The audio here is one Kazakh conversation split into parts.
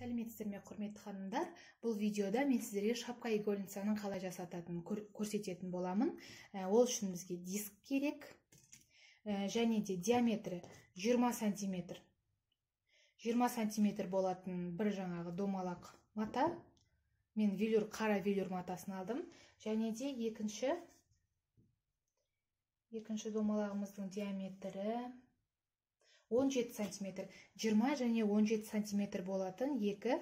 Сәлеметсіздер ме, құрметті ханымдар? Бұл видеода мен сіздерге шапка иголницаның қалай жасататынын көрсететін боламын. Ол үшін бізге диск керек, және де диаметрі 20 сантиметр. 20 сантиметр болатын бір жаңағы домалақ мата. Мен қара велюр матасын алдым. Және де екінші домалағымыздың диаметрі 17 сантиметр. 20 және 17 сантиметр болатын екі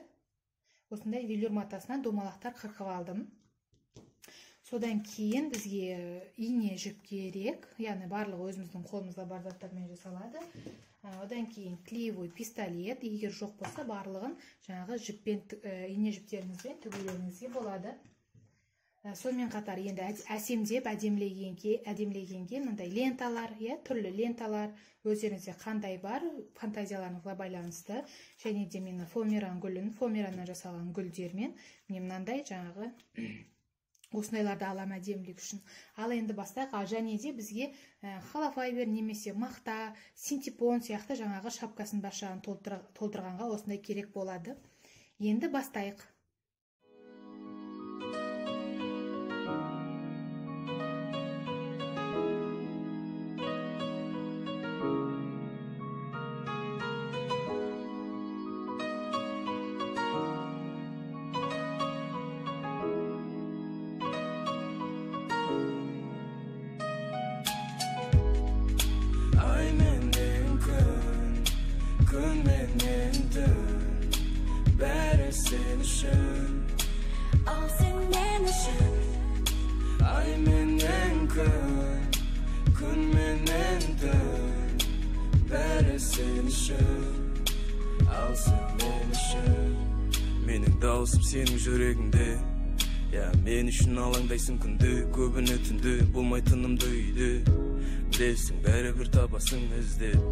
осындай велюр матасынан домалақтар қырқып алдым. Содан кейін бізге ине жіп керек, яғни барлығы өзіміздің қолымызда бар заттармен жасалады. Одан кейін клеевой пистолет, егер жоқ болса барлығын жаңағы ине жіптеріңізбен тігулеріңізге болады. Сонымен қатар енді әсемдеп әдемілегенге мындай ленталар, түрлі ленталар, өздеріңізде қандай бар, фантазияларыңызға байланысты. Және де мен фоамираннан жасалған гүлдермен мынандай жаңағы осындайларды алам әдемілік үшін. Ал енді бастайық. Және де бізге холофайбер немесе мақта, синтепон сияқты жаңағы шапкасын бар жағын толтырғанға осындай керек болады. Енді бастайық. Sen үшін, ал сен мен үшін. Ай менен күн менен түн, бәрі сен үшін, ал сен мен үшін. Менің дауысым сенің жүрегіңде, мен үшін алаңдайсың күнде, көбіне түнде, болмайтынымды үйде. Білесің, бәрібір табасың іздеп,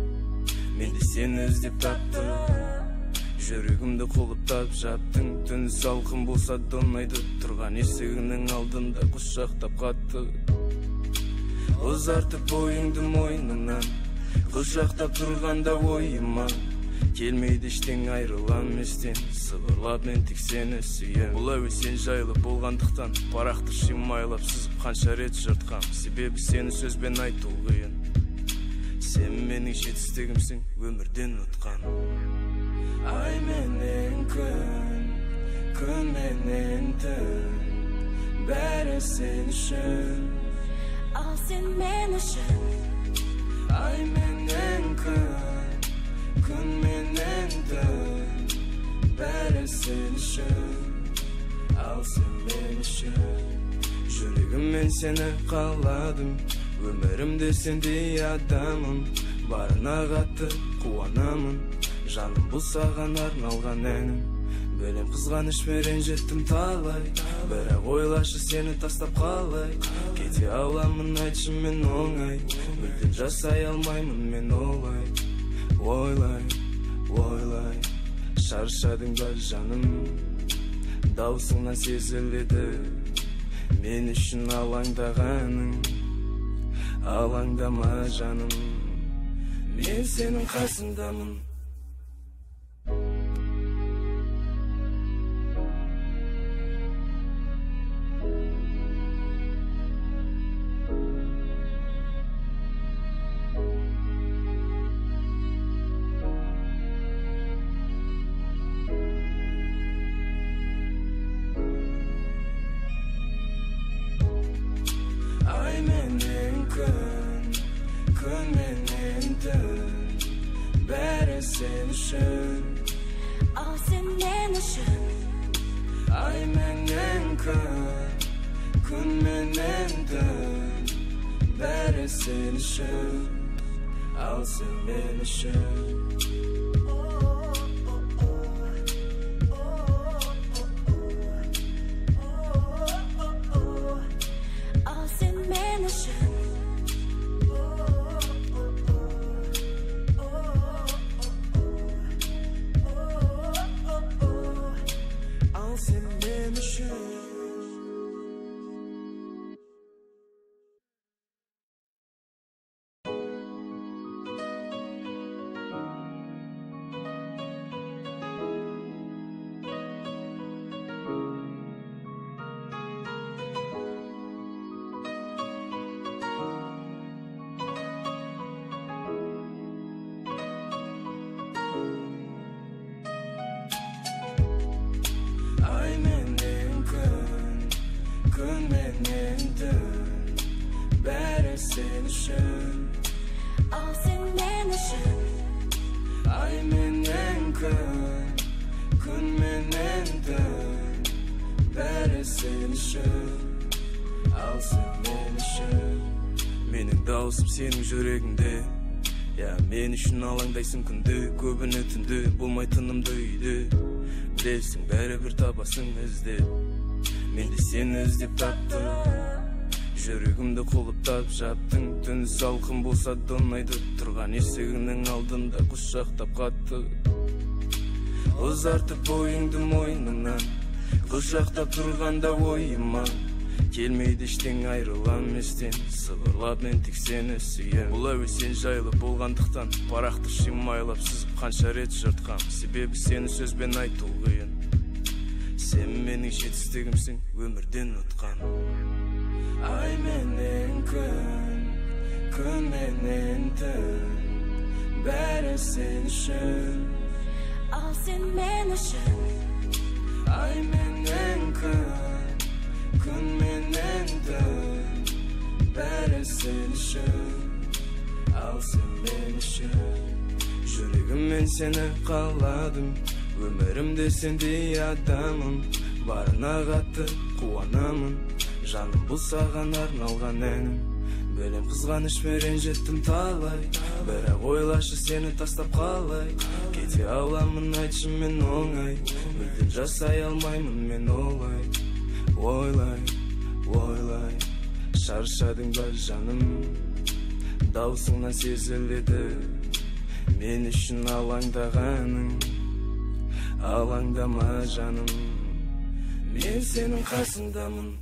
мен де сені іздеп таптым. Жүрегімді қолыптап жаптың, түн салқын болса донайды, тұрған есігінің алдында құшақтап қатты. Ұзартып бойыңды мойнынан, құшақтап тұрғанда ойыма келмейді іштен айрылам естен, сыбырлап мен тек сені сүйем. Бұл әуе сен жайлы болғандықтан, парақты шимайлап сызып қанша рет жыртқам, себебі сені сөзбен айту қиын. Сен менің жетістігімсің, өмірден ұтқан. Ай менен күн менен түн, бәрі сен үшін, ал сен мен үшін. Ай менен күн менен түн, бәрі сен үшін, ал сен мен үшін. Жүрегіммен сені қаладым, өмірімде сендей адамым, барына қатты қуанамын. Жаным бұл саған арналған әнім, бөлем қызғанышпен жеттім талай, бірақ ойлашы сені тастап қалай. Кете аламын айтшы мен оңай, мүлдем жасай алмаймын мен олай. Ойлай, шаршадың ба жаным, даусыңнан сезіледі мен үшін алаңдағаның. Алаңдама жаным, мен сенің қасыңдамын. Күн менен түн, бәрі сен үшін, ал сен мен үшін. Ай менен күн менен түн, бәрі сен үшін, ал сен мен үшін. Ал сен мен үшін. Sen benim için. Күн менен түн бәрі сен үшін Ал сен мен үшін Менің дауысым сенің жүрегіңде мен үшін алаңдайсың күнде Көбіне түнде болмайтынымды үйде Білесің бәрібір табасың іздеп Мен де сені іздеп таптым Жүрегімді құлыптап жаптың Түн салқын болса донайды Тұрған есігінің алдында құшақтап қатты Ұзартып бойыңды мойнымнан Құшақтап тұрғанда ойыма Келмейді іштен айрылам естен Сыбырлап мен тек сені сүйем Бұл әуе сен жайлы болғандықтан Парақты шимайлап сызып қанша рет жыртқам Себебі сені сөзбен айту қиын Сен менің жетістігімсің өмірден ұтқан Ай менен күн менен түн Бәрі сен үшін Ал сен мен үшін Ай менен күн менен түн Бәрі сен үшін Ал сен мен үшін Жүрегіммен сені қаладым Өмірімде сендей адамым Барына қатты қуанамын Жаным бұл саған арналған әнім Білем қызғанышпен жеттім талай Бірақ ойлашы сені тастап қалай Кете аламын айтшы мен оңай Мүлдем жасай алмаймын мен олай Ойлай Шаршадың ба жаным Даусыңнан сезіледі Мен үшін алаңдағаның Алаңдама жаным Мен сенің қасыңдамын